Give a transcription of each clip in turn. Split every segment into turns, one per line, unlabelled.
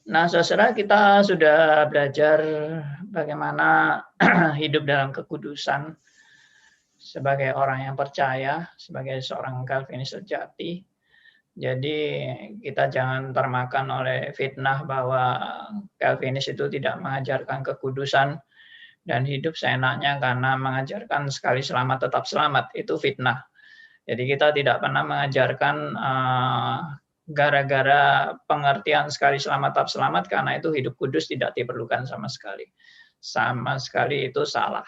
Nah, saudara, kita sudah belajar bagaimana hidup dalam kekudusan sebagai orang yang percaya, sebagai seorang Calvinis sejati. Jadi kita jangan termakan oleh fitnah bahwa Calvinis itu tidak mengajarkan kekudusan dan hidup seenaknya karena mengajarkan sekali selamat tetap selamat. Itu fitnah. Jadi kita tidak pernah mengajarkan gara-gara pengertian sekali selamat tetap selamat, karena itu hidup kudus tidak diperlukan sama sekali. Sama sekali itu salah.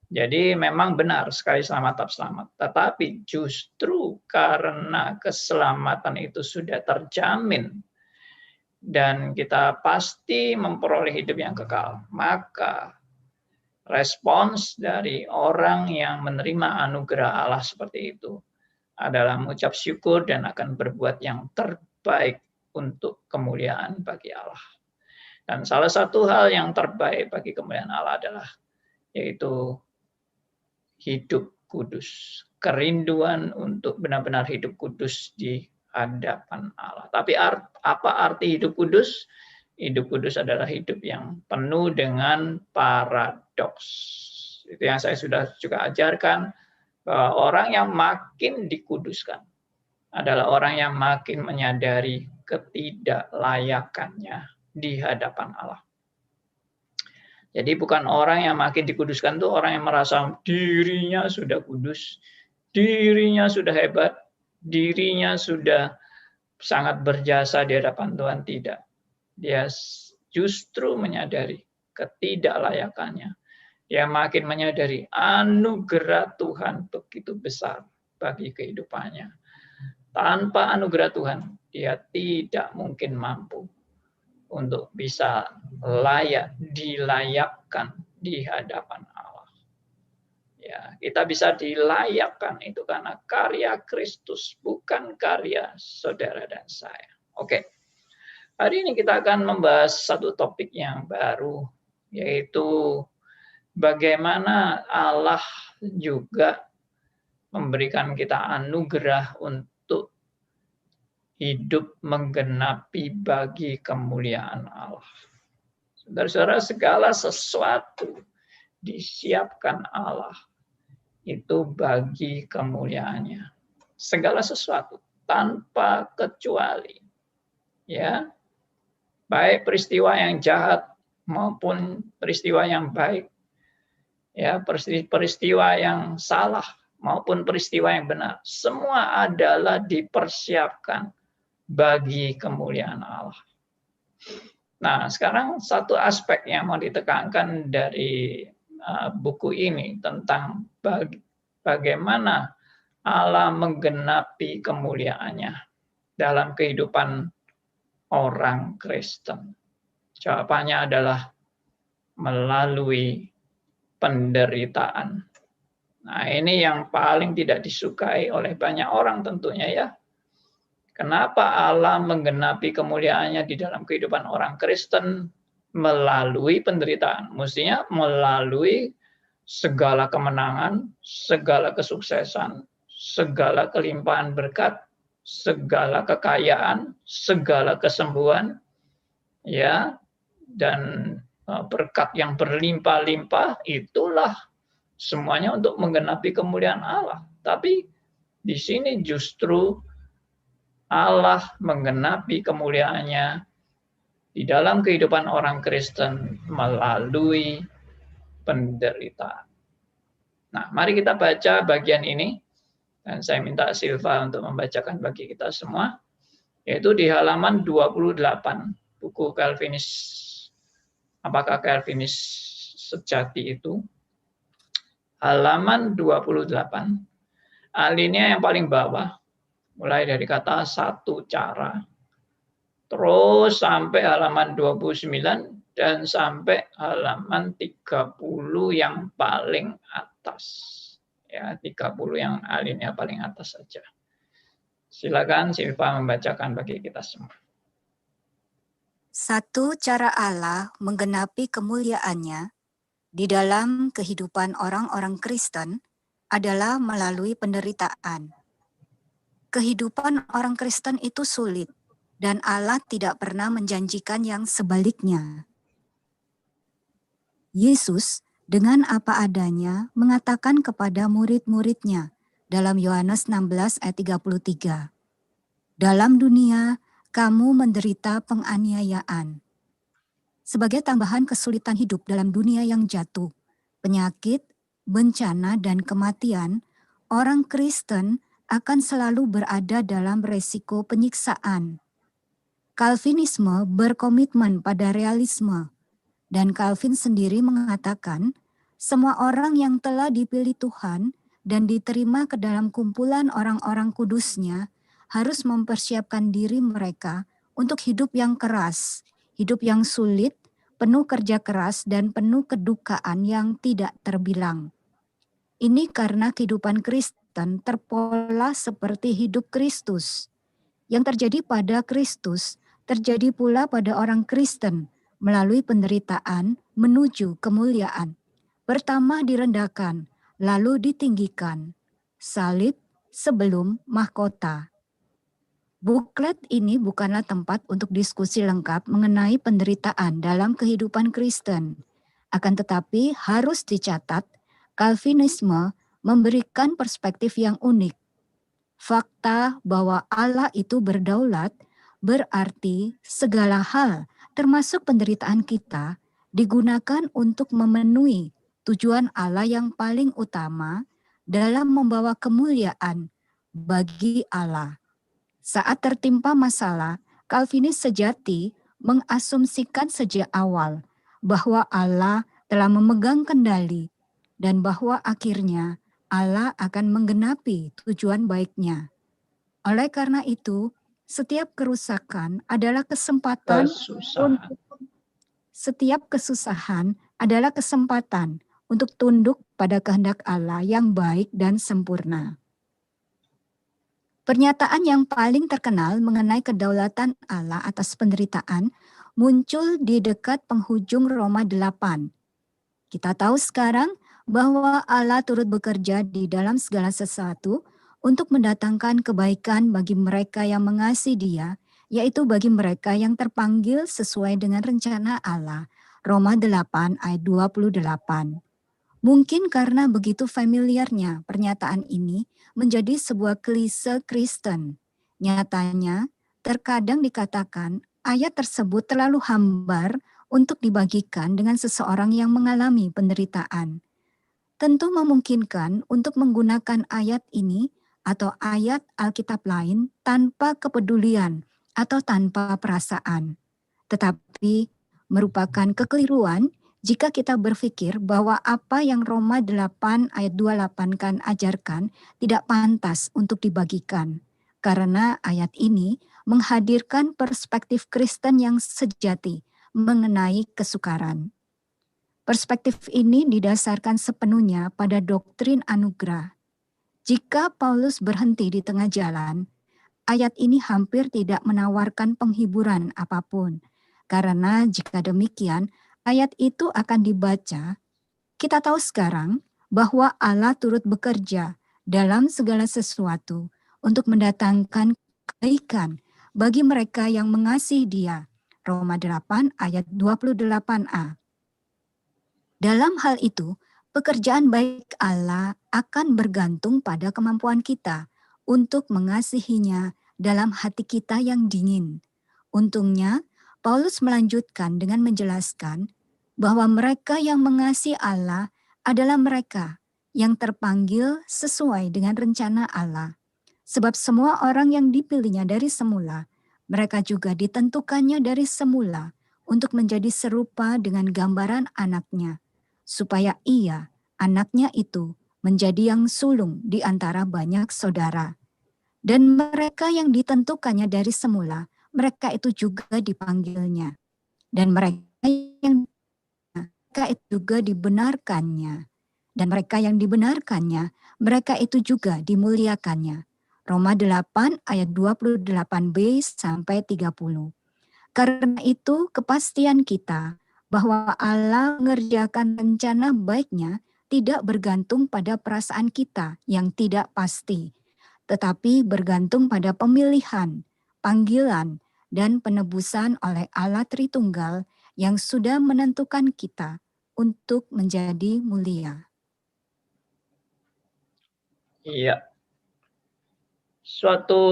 Jadi memang benar sekali selamat tetap selamat. Tetapi justru karena keselamatan itu sudah terjamin dan kita pasti memperoleh hidup yang kekal, maka respons dari orang yang menerima anugerah Allah seperti itu adalah mengucap syukur dan akan berbuat yang terbaik untuk kemuliaan bagi Allah. Dan salah satu hal yang terbaik bagi kemuliaan Allah adalah yaitu hidup kudus. Kerinduan untuk benar-benar hidup kudus di hadapan Allah. Tapi apa arti hidup kudus? Hidup kudus adalah hidup yang penuh dengan paradoks. Itu yang saya sudah juga ajarkan, bahwa orang yang makin dikuduskan adalah orang yang makin menyadari ketidaklayakannya di hadapan Allah. Jadi bukan orang yang makin dikuduskan itu orang yang merasa dirinya sudah kudus, dirinya sudah hebat, dirinya sudah sangat berjasa di hadapan Tuhan. Tidak. Dia justru menyadari ketidaklayakannya. Dia makin menyadari anugerah Tuhan begitu besar bagi kehidupannya. Tanpa anugerah Tuhan, dia tidak mungkin mampu untuk bisa dilayakkan di hadapan Allah. Ya, kita bisa dilayakkan itu karena karya Kristus, bukan karya saudara dan saya. Oke. Hari ini kita akan membahas satu topik yang baru, yaitu bagaimana Allah juga memberikan kita anugerah untuk hidup menggenapi bagi kemuliaan Allah. Saudara-saudara, segala sesuatu disiapkan Allah itu bagi kemuliaannya. Segala sesuatu tanpa kecuali. Ya. Baik peristiwa yang jahat maupun peristiwa yang baik. Ya, peristiwa yang salah maupun peristiwa yang benar, semua adalah dipersiapkan bagi kemuliaan Allah. Nah, sekarang satu aspek yang mau ditekankan dari buku ini tentang bagaimana Allah menggenapi kemuliaannya dalam kehidupan orang Kristen. Jawabannya adalah melalui penderitaan. Nah, ini yang paling tidak disukai oleh banyak orang tentunya ya. Kenapa Allah menggenapi kemuliaannya di dalam kehidupan orang Kristen melalui penderitaan? Mestinya melalui segala kemenangan, segala kesuksesan, segala kelimpahan berkat, segala kekayaan, segala kesembuhan, ya, dan berkat yang berlimpah-limpah, itulah semuanya untuk menggenapi kemuliaan Allah. Tapi di sini justru Allah menggenapi kemuliaannya di dalam kehidupan orang Kristen melalui penderitaan. Nah, mari kita baca bagian ini. Dan saya minta Silva untuk membacakan bagi kita semua. Yaitu di halaman 28, buku Calvinis. Apakah Calvinis sejati itu? Halaman 28, alinea yang paling bawah, mulai dari kata satu cara, terus sampai halaman 29, dan sampai halaman 30 yang paling atas. Ya, 30 yang alinea paling atas saja. Silakan Silva membacakan bagi kita semua.
Satu cara Allah menggenapi kemuliaannya di dalam kehidupan orang-orang Kristen adalah melalui penderitaan. Kehidupan orang Kristen itu sulit. dan Allah tidak pernah menjanjikan yang sebaliknya. Yesus dengan apa adanya mengatakan kepada murid-muridnya dalam Yohanes 16 ayat 33, "Dalam dunia kamu menderita penganiayaan." Sebagai tambahan kesulitan hidup dalam dunia yang jatuh, penyakit, bencana, dan kematian, orang Kristen akan selalu berada dalam resiko penyiksaan. Calvinisme berkomitmen pada realisme, dan Calvin sendiri mengatakan, semua orang yang telah dipilih Tuhan dan diterima ke dalam kumpulan orang-orang kudusnya harus mempersiapkan diri mereka untuk hidup yang keras, hidup yang sulit, penuh kerja keras, dan penuh kedukaan yang tidak terbilang. Ini karena kehidupan Kristen terpola seperti hidup Kristus. Yang terjadi pada Kristus terjadi pula pada orang Kristen melalui penderitaan menuju kemuliaan. Pertama direndahkan, lalu ditinggikan. Salib sebelum mahkota. Buklet ini bukanlah tempat untuk diskusi lengkap mengenai penderitaan dalam kehidupan Kristen. Akan tetapi harus dicatat, Calvinisme memberikan perspektif yang unik. Fakta bahwa Allah itu berdaulat berarti segala hal, termasuk penderitaan kita, digunakan untuk memenuhi tujuan Allah yang paling utama dalam membawa kemuliaan bagi Allah. Saat tertimpa masalah, Calvinis sejati mengasumsikan sejak awal bahwa Allah telah memegang kendali dan bahwa akhirnya Allah akan menggenapi tujuan baiknya. Oleh karena itu, setiap kerusakan adalah kesusahan untuk tunduk pada kehendak Allah yang baik dan sempurna. Pernyataan yang paling terkenal mengenai kedaulatan Allah atas penderitaan muncul di dekat penghujung Roma 8. Kita tahu sekarang bahwa Allah turut bekerja di dalam segala sesuatu untuk mendatangkan kebaikan bagi mereka yang mengasihi Dia, yaitu bagi mereka yang terpanggil sesuai dengan rencana Allah. Roma 8 ayat 28. Mungkin karena begitu familiarnya pernyataan ini menjadi sebuah klise Kristen. Nyatanya, terkadang dikatakan ayat tersebut terlalu hambar untuk dibagikan dengan seseorang yang mengalami penderitaan. Tentu memungkinkan untuk menggunakan ayat ini atau ayat Alkitab lain tanpa kepedulian atau tanpa perasaan. Tetapi merupakan kekeliruan jika kita berpikir bahwa apa yang Roma 8 ayat 28 kan ajarkan tidak pantas untuk dibagikan. Karena ayat ini menghadirkan perspektif Kristen yang sejati mengenai kesukaran. Perspektif ini didasarkan sepenuhnya pada doktrin anugerah. Jika Paulus berhenti di tengah jalan, ayat ini hampir tidak menawarkan penghiburan apapun. Karena jika demikian, ayat itu akan dibaca. Kita tahu sekarang bahwa Allah turut bekerja dalam segala sesuatu untuk mendatangkan kebaikan bagi mereka yang mengasihi Dia. Roma 8 ayat 28a. Dalam hal itu, pekerjaan baik Allah akan bergantung pada kemampuan kita untuk mengasihinya dalam hati kita yang dingin. Untungnya, Paulus melanjutkan dengan menjelaskan bahwa mereka yang mengasihi Allah adalah mereka yang terpanggil sesuai dengan rencana Allah. Sebab semua orang yang dipilihnya dari semula, mereka juga ditentukannya dari semula untuk menjadi serupa dengan gambaran anaknya, supaya ia, anaknya itu, menjadi yang sulung di antara banyak saudara. Dan mereka yang ditentukannya dari semula, mereka itu juga dipanggilnya. Dan mereka itu juga dibenarkannya. Dan mereka yang dibenarkannya, mereka itu juga dimuliakannya. Roma 8 ayat 28b sampai 30. Karena itu kepastian kita bahwa Allah mengerjakan rencana baiknya tidak bergantung pada perasaan kita yang tidak pasti, tetapi bergantung pada pemilihan, panggilan, dan penebusan oleh Allah Tritunggal yang sudah menentukan kita untuk menjadi mulia.
Iya, suatu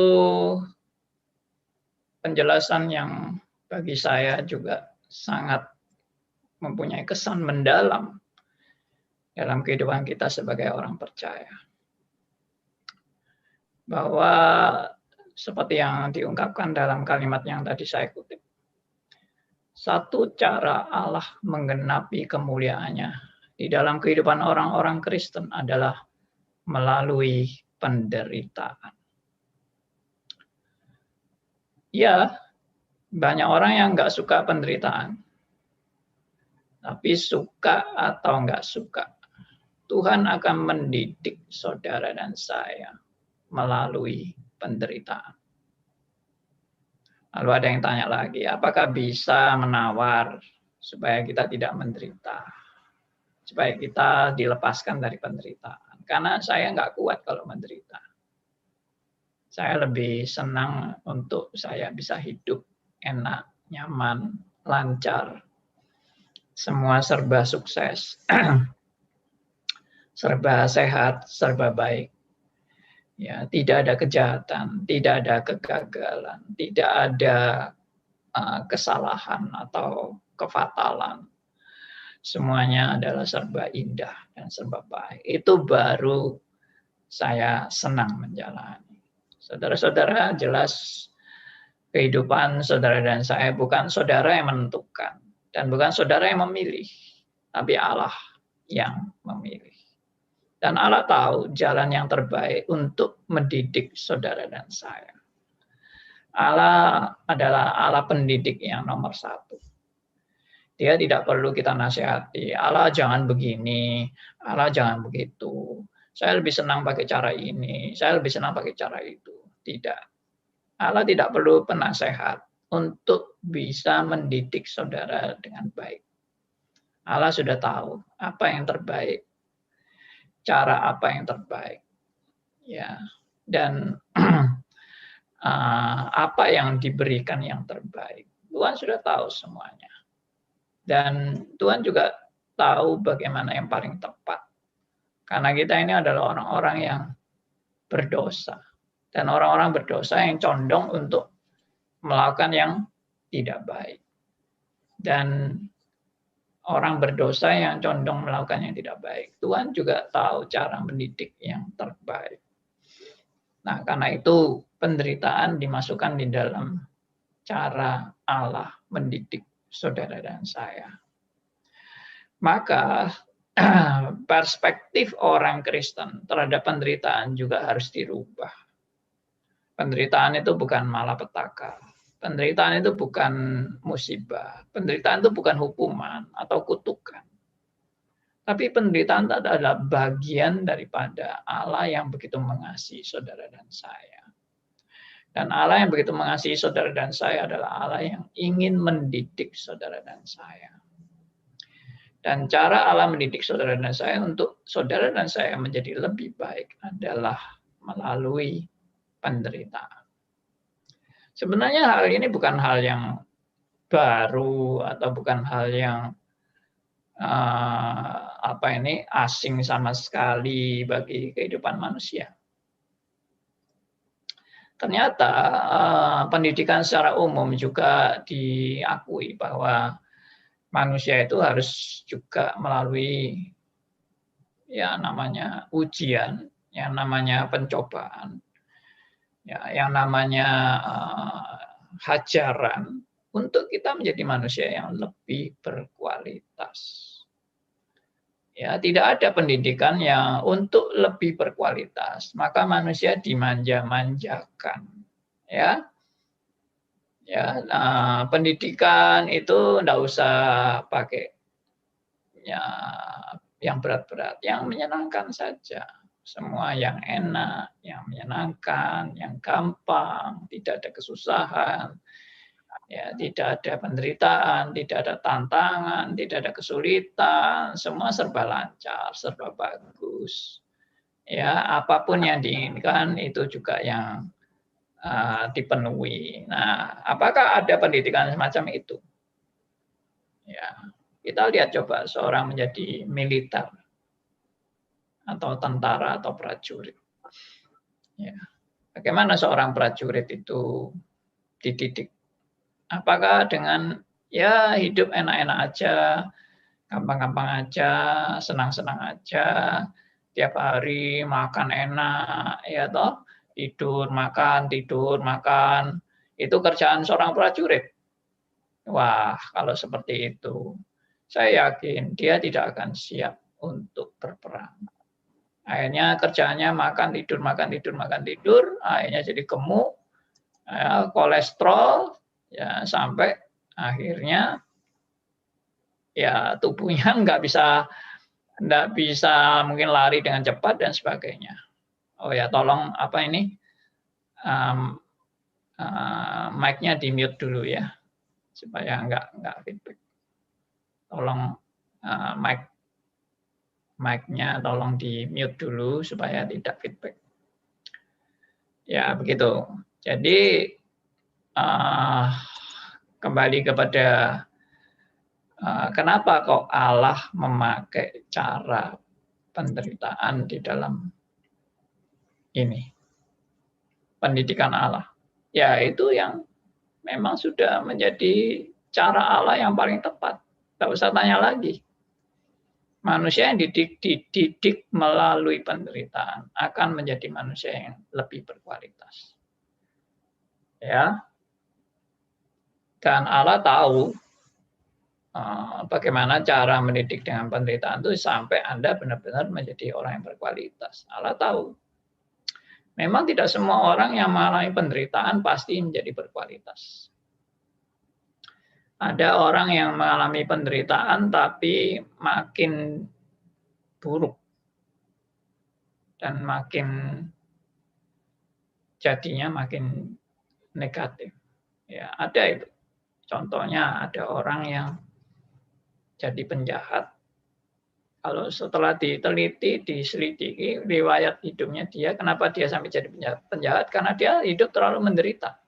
penjelasan yang bagi saya juga sangat mempunyai kesan mendalam dalam kehidupan kita sebagai orang percaya. Bahwa seperti yang diungkapkan dalam kalimat yang tadi saya kutip, satu cara Allah menggenapi kemuliaannya di dalam kehidupan orang-orang Kristen adalah melalui penderitaan. Ya, banyak orang yang nggak suka penderitaan. Tapi suka atau nggak suka, Tuhan akan mendidik saudara dan saya melalui penderitaan. Lalu ada yang tanya lagi, apakah bisa menawar supaya kita tidak menderita? Supaya kita dilepaskan dari penderitaan. Karena saya nggak kuat kalau menderita. Saya lebih senang untuk saya bisa hidup enak, nyaman, lancar. Semua serba sukses. Serba sehat, serba baik. Ya, tidak ada kejahatan, tidak ada kegagalan, tidak ada kesalahan atau kefatalan. Semuanya adalah serba indah dan serba baik. Itu baru saya senang menjalani. Saudara-saudara, jelas kehidupan saudara dan saya bukan saudara yang menentukan dan bukan saudara yang memilih, tapi Allah yang memilih. Dan Allah tahu jalan yang terbaik untuk mendidik saudara dan saya. Allah adalah Allah pendidik yang nomor satu. Dia tidak perlu kita nasihati. Allah jangan begini, Allah jangan begitu. Saya lebih senang pakai cara ini, saya lebih senang pakai cara itu. Tidak. Allah tidak perlu penasehat untuk bisa mendidik saudara dengan baik. Allah sudah tahu apa yang terbaik, cara apa yang terbaik, ya, dan apa yang diberikan yang terbaik. Tuhan sudah tahu semuanya, dan Tuhan juga tahu bagaimana yang paling tepat. Karena kita ini adalah orang-orang yang berdosa, dan orang-orang berdosa yang condong untuk melakukan yang tidak baik, dan orang berdosa yang condong melakukan yang tidak baik. Tuhan juga tahu cara mendidik yang terbaik. Nah, karena itu penderitaan dimasukkan di dalam cara Allah mendidik saudara dan saya. Maka perspektif orang Kristen terhadap penderitaan juga harus dirubah. Penderitaan itu bukan malapetaka. Penderitaan itu bukan musibah. Penderitaan itu bukan hukuman atau kutukan. Tapi penderitaan itu adalah bagian daripada Allah yang begitu mengasihi saudara dan saya. Dan Allah yang begitu mengasihi saudara dan saya adalah Allah yang ingin mendidik saudara dan saya. Dan cara Allah mendidik saudara dan saya untuk saudara dan saya menjadi lebih baik adalah melalui penderitaan. Sebenarnya hal ini bukan hal yang baru atau bukan hal yang asing sama sekali bagi kehidupan manusia. Ternyata pendidikan secara umum juga diakui bahwa manusia itu harus juga melalui ya namanya ujian, yang namanya pencobaan, ya, yang namanya hajaran untuk kita menjadi manusia yang lebih berkualitas. Ya, tidak ada pendidikan yang untuk lebih berkualitas, maka manusia dimanja-manjakan. Ya, pendidikan itu enggak usah pakai ya yang berat-berat, yang menyenangkan saja. Semua yang enak, yang menyenangkan, yang gampang, tidak ada kesusahan, ya, tidak ada penderitaan, tidak ada tantangan, tidak ada kesulitan, semua serba lancar, serba bagus. Ya, apapun yang diinginkan itu juga yang dipenuhi. Nah, apakah ada pendidikan semacam itu? Ya, kita lihat coba seorang menjadi militer atau tentara atau prajurit. Ya, bagaimana seorang prajurit itu dididik? Apakah dengan ya hidup enak-enak aja, gampang-gampang aja, senang-senang aja, tiap hari makan enak, ya toh, tidur makan, itu kerjaan seorang prajurit. Wah, kalau seperti itu, saya yakin dia tidak akan siap untuk berperang. Akhirnya kerjaannya makan, tidur, akhirnya jadi gemuk, ya, kolesterol, ya sampai akhirnya ya tubuhnya nggak bisa mungkin lari dengan cepat dan sebagainya. Oh ya, tolong apa ini mic-nya di mute dulu ya supaya nggak feedback. Tolong mic-nya tolong di mute dulu supaya tidak feedback. Ya begitu. Jadi kembali kepada kenapa kok Allah memakai cara penderitaan di dalam ini pendidikan Allah. Ya itu yang memang sudah menjadi cara Allah yang paling tepat. Tidak usah tanya lagi. Manusia yang dididik melalui penderitaan akan menjadi manusia yang lebih berkualitas. Ya. Dan Allah tahu bagaimana cara mendidik dengan penderitaan itu sampai Anda benar-benar menjadi orang yang berkualitas. Allah tahu. Memang tidak semua orang yang mengalami penderitaan pasti menjadi berkualitas. Ada orang yang mengalami penderitaan tapi makin buruk dan jadinya makin negatif. Ya, ada itu. Contohnya ada orang yang jadi penjahat. Kalau setelah diteliti, diselidiki riwayat hidupnya dia, kenapa dia sampai jadi penjahat? Karena dia hidup terlalu menderita.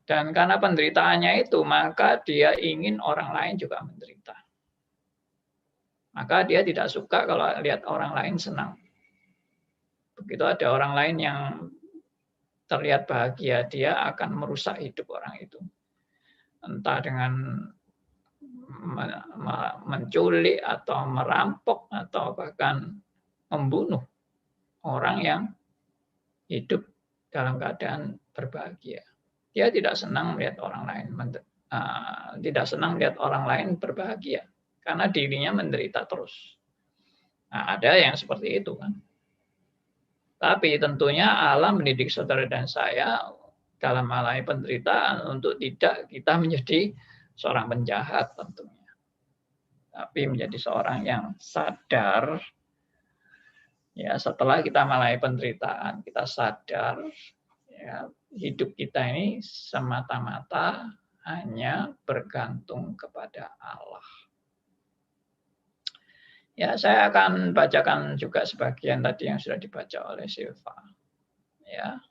Dan karena penderitaannya itu, maka dia ingin orang lain juga menderita. Maka dia tidak suka kalau lihat orang lain senang. Begitu ada orang lain yang terlihat bahagia, dia akan merusak hidup orang itu. Entah dengan menculik atau merampok atau bahkan membunuh orang yang hidup dalam keadaan berbahagia. Dia tidak senang melihat orang lain berbahagia karena dirinya menderita terus. Nah, ada yang seperti itu kan. Tapi tentunya Allah mendidik saudara dan saya dalam mengalami penderitaan untuk tidak kita menjadi seorang penjahat tentunya. Tapi menjadi seorang yang sadar, ya setelah kita mengalami penderitaan, kita sadar ya, hidup kita ini semata-mata hanya bergantung kepada Allah. Ya, saya akan bacakan juga sebagian tadi yang sudah dibaca oleh Silva. Ya.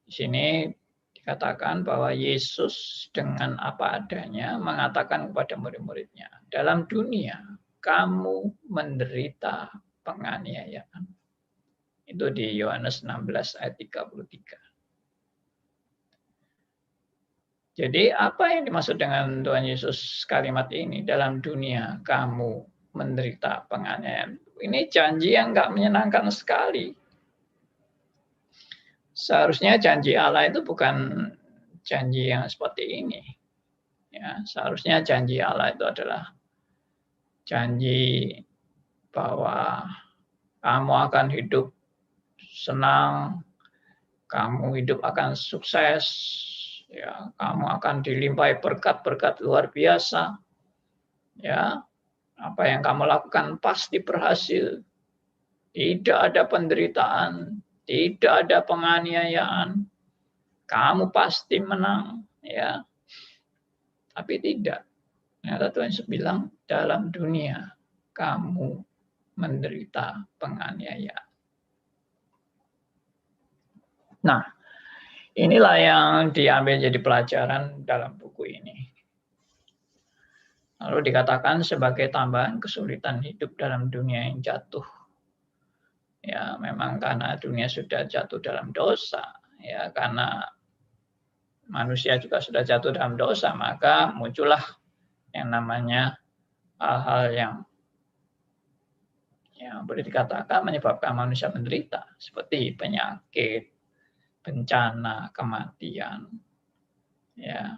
Di sini dikatakan bahwa Yesus dengan apa adanya mengatakan kepada murid-muridnya, dalam dunia kamu menderita penganiayaan. Itu di Yohanes 16 ayat 33. Jadi apa yang dimaksud dengan Tuhan Yesus kalimat ini? Dalam dunia kamu menderita penganiayaan. Ini janji yang nggak menyenangkan sekali. Seharusnya janji Allah itu bukan janji yang seperti ini. Ya, seharusnya janji Allah itu adalah janji bahwa kamu akan hidup senang, kamu hidup akan sukses, ya, kamu akan dilimpahi berkat-berkat luar biasa. Ya, apa yang kamu lakukan pasti berhasil. Tidak ada penderitaan, tidak ada penganiayaan. Kamu pasti menang, ya. Tapi tidak. Ternyata Tuhan Yesus bilang, dalam dunia kamu menderita penganiayaan. Nah, inilah yang diambil jadi pelajaran dalam buku ini. Lalu dikatakan sebagai tambahan kesulitan hidup dalam dunia yang jatuh. Ya, memang karena dunia sudah jatuh dalam dosa, ya karena manusia juga sudah jatuh dalam dosa, maka muncullah yang namanya hal-hal yang boleh dikatakan menyebabkan manusia menderita, seperti penyakit, bencana, kematian, ya.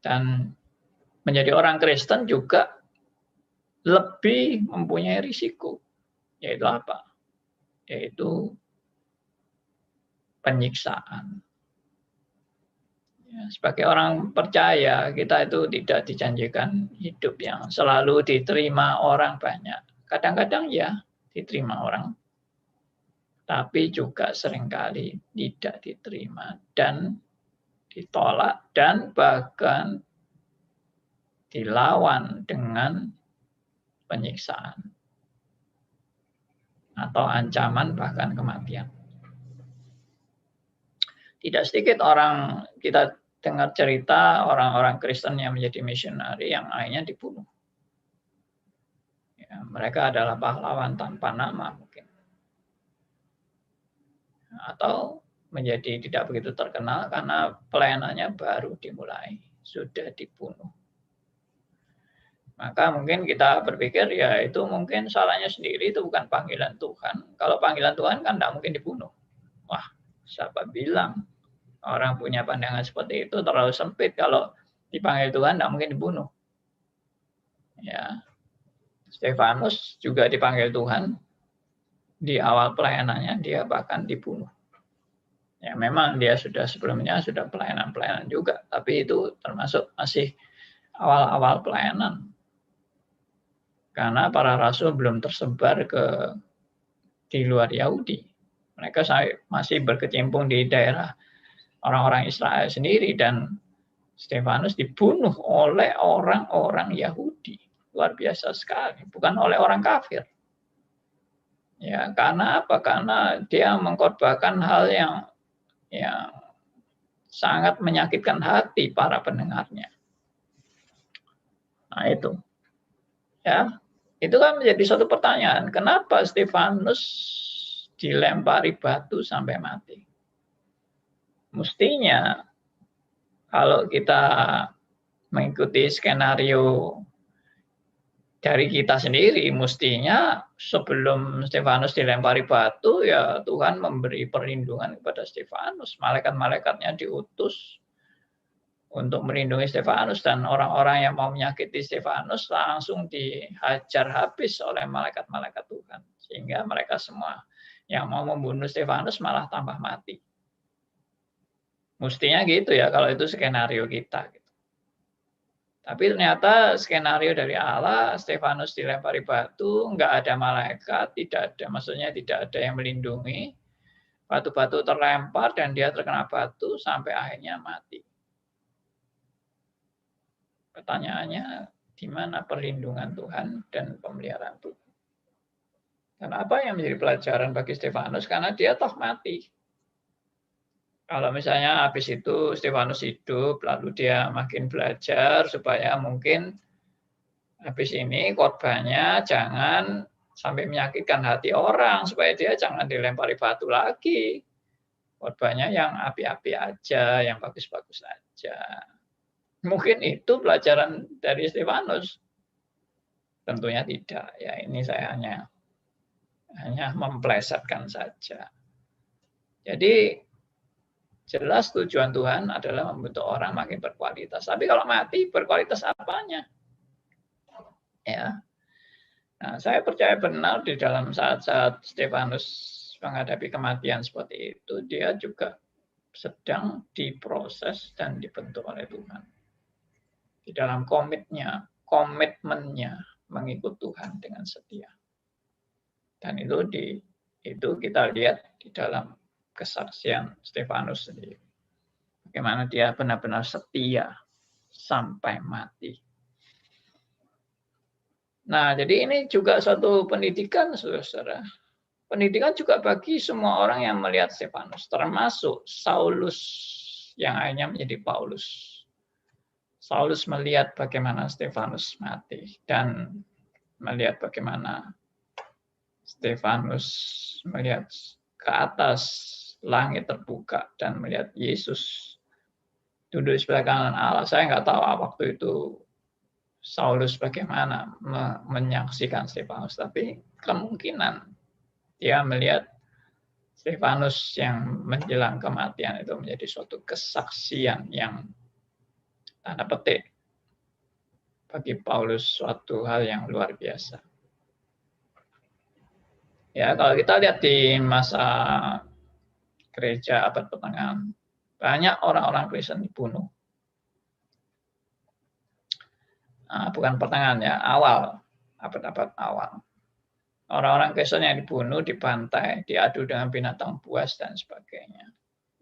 Dan menjadi orang Kristen juga lebih mempunyai risiko, yaitu apa? Yaitu penyiksaan. Ya, sebagai orang percaya, kita itu tidak dijanjikan hidup yang selalu diterima orang banyak. Kadang-kadang ya diterima orang, tapi juga seringkali tidak diterima dan ditolak dan bahkan dilawan dengan penyiksaan atau ancaman bahkan kematian. Tidak sedikit orang kita dengar cerita orang-orang Kristen yang menjadi misionari yang akhirnya dibunuh. Ya, mereka adalah pahlawan tanpa nama mungkin. Atau menjadi tidak begitu terkenal karena pelayanannya baru dimulai, sudah dibunuh. Maka mungkin kita berpikir ya itu mungkin salahnya sendiri, itu bukan panggilan Tuhan. Kalau panggilan Tuhan kan tidak mungkin dibunuh. Wah, siapa bilang orang punya pandangan seperti itu terlalu sempit, kalau dipanggil Tuhan tidak mungkin dibunuh. Ya, Stefanus juga dipanggil Tuhan, di awal pelayanannya dia bahkan dibunuh. Ya memang dia sudah sebelumnya sudah pelayanan juga, tapi itu termasuk masih awal-awal pelayanan. Karena para rasul belum tersebar di luar Yahudi. Mereka masih berkecimpung di daerah orang-orang Israel sendiri, dan Stefanus dibunuh oleh orang-orang Yahudi. Luar biasa sekali, bukan oleh orang kafir. Ya, karena apa? Karena dia mengkorbankan hal yang sangat menyakitkan hati para pendengarnya. Nah, itu. Ya, itu kan menjadi suatu pertanyaan, kenapa Stefanus dilempari batu sampai mati? Mestinya kalau kita mengikuti skenario dari kita sendiri, mestinya sebelum Stefanus dilempari batu, ya Tuhan memberi perlindungan kepada Stefanus. Malaikat-malaikatnya diutus untuk melindungi Stefanus, dan orang-orang yang mau menyakiti Stefanus langsung dihajar habis oleh malaikat-malaikat Tuhan. Sehingga mereka semua yang mau membunuh Stefanus malah tambah mati. Mestinya gitu ya kalau itu skenario kita. Tapi ternyata skenario dari Allah, Stefanus dilempari batu, nggak ada malaikat, tidak ada yang melindungi. Batu-batu terlempar dan dia terkena batu sampai akhirnya mati. Pertanyaannya, di mana perlindungan Tuhan dan pemeliharaan Tuhan? Dan apa yang menjadi pelajaran bagi Stefanus? Karena dia toh mati. Kalau misalnya habis itu Stefanus hidup, lalu dia makin belajar supaya mungkin habis ini korbannya jangan sampai menyakitkan hati orang, supaya dia jangan dilempari batu lagi. Korbannya yang api-api aja, yang bagus-bagus aja. Mungkin itu pelajaran dari Stefanus. Tentunya tidak. Ya ini saya hanya memplesetkan saja. Jadi jelas tujuan Tuhan adalah membentuk orang makin berkualitas. Tapi kalau mati, berkualitas apanya? Ya. Nah, saya percaya benar di dalam saat-saat Stefanus menghadapi kematian seperti itu, dia juga sedang diproses dan dibentuk oleh Tuhan. Di dalam komitmennya mengikut Tuhan dengan setia. Dan itu kita lihat di dalam kesaksian Stefanus sendiri. Bagaimana dia benar-benar setia sampai mati. Nah, jadi ini juga suatu pendidikan, saudara-saudara. pendidikan juga bagi semua orang yang melihat Stefanus, termasuk Saulus yang akhirnya menjadi Paulus. Saulus melihat bagaimana Stefanus mati dan melihat bagaimana Stefanus melihat ke atas langit terbuka dan melihat Yesus duduk di sebelah kanan Allah. Saya nggak tahu waktu itu Saulus bagaimana menyaksikan Stefanus, tapi kemungkinan dia melihat Stefanus yang menjelang kematian itu menjadi suatu kesaksian yang tanda petik bagi Paulus, suatu hal yang luar biasa. Ya, kalau kita lihat di masa gereja abad pertengahan, banyak orang-orang Kristen dibunuh. Nah, bukan pertengahan ya, awal, abad-abad awal. Orang-orang Kristen yang dibunuh, dibantai, diadu dengan binatang buas dan sebagainya.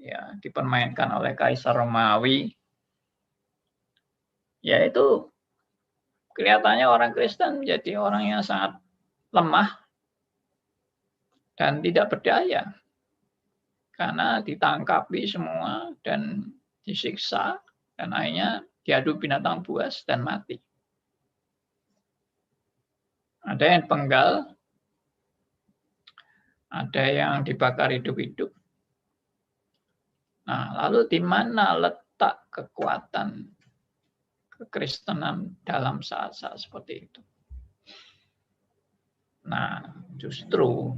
Ya, dipermainkan oleh Kaisar Romawi. Yaitu kelihatannya orang Kristen menjadi orang yang sangat lemah dan tidak berdaya. Karena ditangkapi semua dan disiksa dan akhirnya diadu binatang buas dan mati. Ada yang penggal, ada yang dibakar hidup-hidup. Nah, lalu di mana letak kekuatan kekristenan dalam saat-saat seperti itu? Nah, justru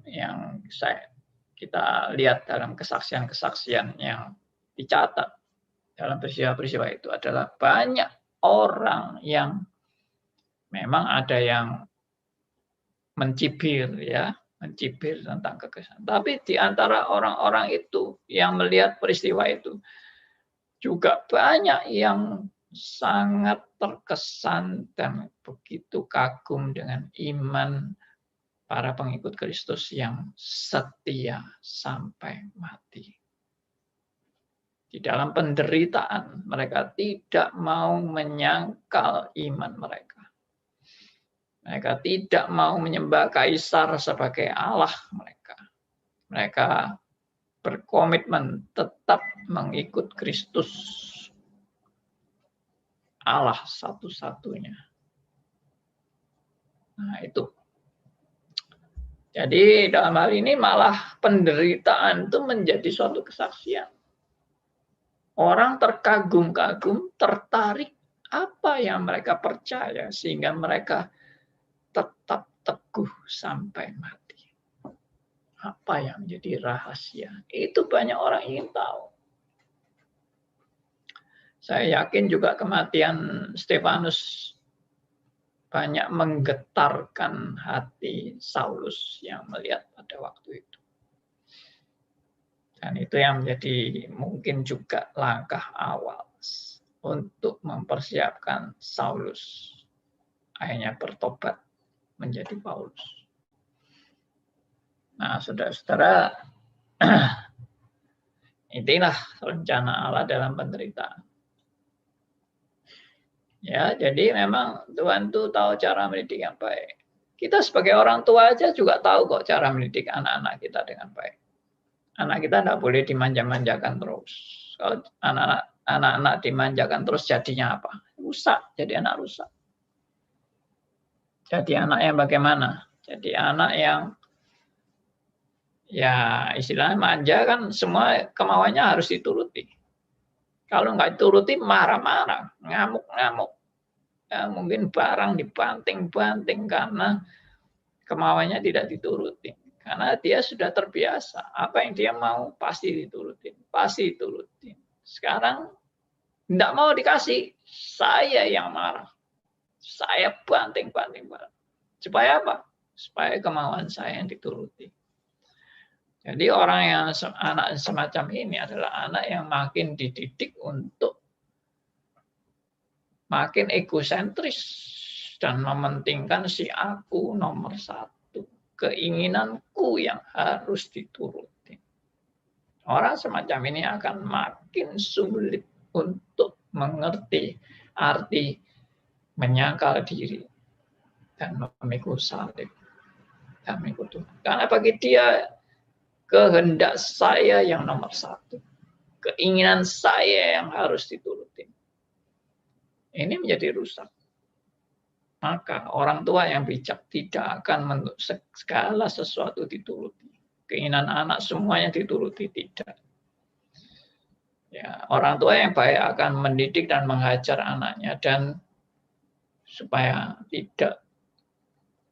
yang kita lihat dalam kesaksian-kesaksian yang dicatat dalam peristiwa-peristiwa itu adalah banyak orang yang memang ada yang mencibir ya, mencibir tentang kekristenan. Tapi di antara orang-orang itu yang melihat peristiwa itu juga banyak yang sangat terkesan dan begitu kagum dengan iman para pengikut Kristus yang setia sampai mati. Di dalam penderitaan mereka tidak mau menyangkal iman mereka. Mereka tidak mau menyembah kaisar sebagai Allah mereka. Mereka berkomitmen tetap mengikut Kristus, Allah satu-satunya. Nah, itu. Jadi dalam hal ini malah penderitaan itu menjadi suatu kesaksian. Orang terkagum-kagum, tertarik apa yang mereka percaya sehingga mereka tetap teguh sampai mati. Apa yang menjadi rahasia? Itu banyak orang ingin tahu. Saya yakin juga kematian Stefanus banyak menggetarkan hati Saulus yang melihat pada waktu itu. Dan itu yang menjadi mungkin juga langkah awal untuk mempersiapkan Saulus akhirnya bertobat menjadi Paulus. Nah, saudara-saudara, inilah rencana Allah dalam penderitaan. Ya, jadi memang Tuhan itu tahu cara mendidik yang baik. Kita sebagai orang tua aja juga tahu kok cara mendidik anak-anak kita dengan baik. Anak kita tidak boleh dimanja-manjakan terus. Kalau anak-anak dimanjakan terus jadinya apa? Rusak, jadi anak rusak. Jadi anak yang bagaimana? Jadi anak yang ya istilahnya manja kan semua kemauannya harus dituruti. Kalau nggak dituruti marah-marah, ngamuk-ngamuk. Ya, mungkin barang dibanting-banting karena kemauannya tidak dituruti. Karena dia sudah terbiasa. Apa yang dia mau pasti diturutin. Pasti diturutin. Sekarang tidak mau dikasih, saya yang marah. Saya banting-banting. Supaya apa? Supaya kemauan saya yang dituruti. Jadi orang yang anak semacam ini adalah anak yang makin dididik untuk makin egosentris dan mementingkan si aku nomor satu. Keinginanku yang harus dituruti. Orang semacam ini akan makin sulit untuk mengerti arti menyangkal diri dan memikul salib. dan mengikut Tuhan. Karena bagi dia kehendak saya yang nomor satu, keinginan saya yang harus diturutin. Ini menjadi rusak. Maka orang tua yang bijak tidak akan segala sesuatu dituruti. Keinginan anak semuanya dituruti, tidak. Ya, orang tua yang baik akan mendidik dan menghajar anaknya dan supaya tidak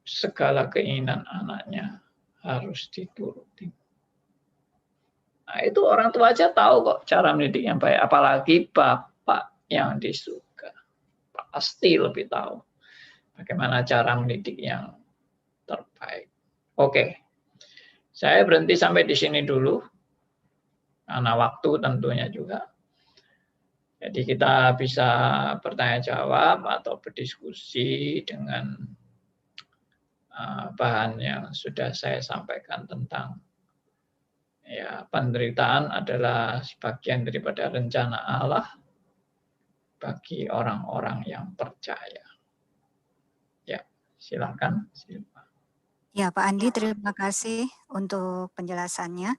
segala keinginan anaknya harus dituruti. Nah, itu orang tua aja tahu kok cara mendidik yang baik, apalagi bapak yang disuka. Pasti lebih tahu bagaimana cara mendidik yang terbaik. Oke, saya berhenti sampai di sini dulu, karena waktu tentunya juga. Jadi kita bisa bertanya jawab atau berdiskusi dengan bahan yang sudah saya sampaikan tentang ya, penderitaan adalah sebagian daripada rencana Allah bagi orang-orang yang percaya. Ya, silakan.
Ya, Pak Andi, terima kasih untuk penjelasannya.